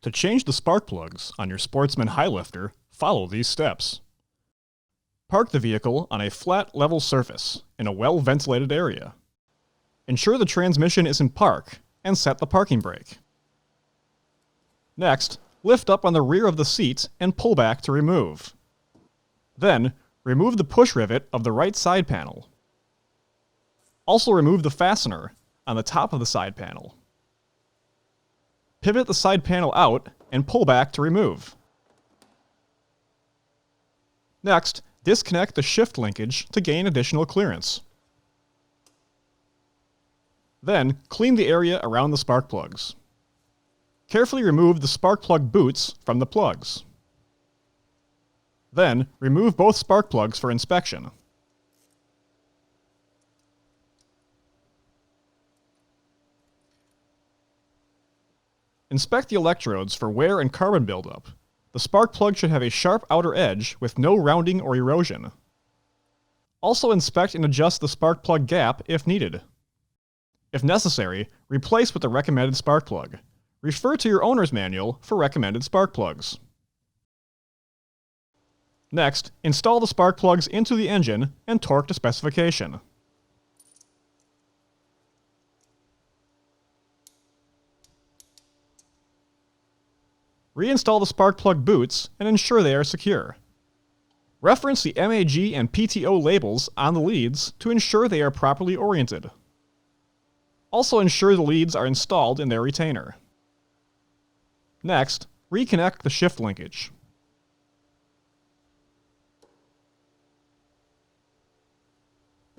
To change the spark plugs on your Sportsman Highlifter, follow these steps. Park the vehicle on a flat, level surface in a well-ventilated area. Ensure the transmission is in park and set the parking brake. Next, lift up on the rear of the seat and pull back to remove. Then, remove the push rivet of the right side panel. Also remove the fastener on the top of the side panel. Pivot the side panel out and pull back to remove. Next, disconnect the shift linkage to gain additional clearance. Then, clean the area around the spark plugs. Carefully remove the spark plug boots from the plugs. Then, remove both spark plugs for inspection. Inspect the electrodes for wear and carbon buildup. The spark plug should have a sharp outer edge with no rounding or erosion. Also inspect and adjust the spark plug gap if needed. If necessary, replace with the recommended spark plug. Refer to your owner's manual for recommended spark plugs. Next, install the spark plugs into the engine and torque to specification. Reinstall the spark plug boots and ensure they are secure. Reference the MAG and PTO labels on the leads to ensure they are properly oriented. Also ensure the leads are installed in their retainer. Next, reconnect the shift linkage.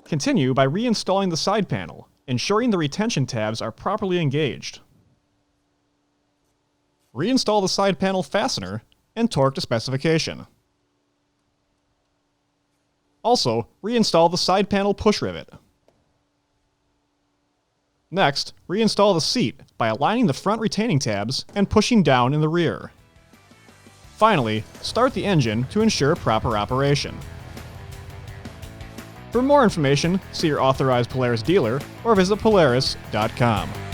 Continue by reinstalling the side panel, ensuring the retention tabs are properly engaged. Reinstall the side panel fastener and torque to specification. Also, reinstall the side panel push rivet. Next, reinstall the seat by aligning the front retaining tabs and pushing down in the rear. Finally, start the engine to ensure proper operation. For more information, see your authorized Polaris dealer or visit Polaris.com.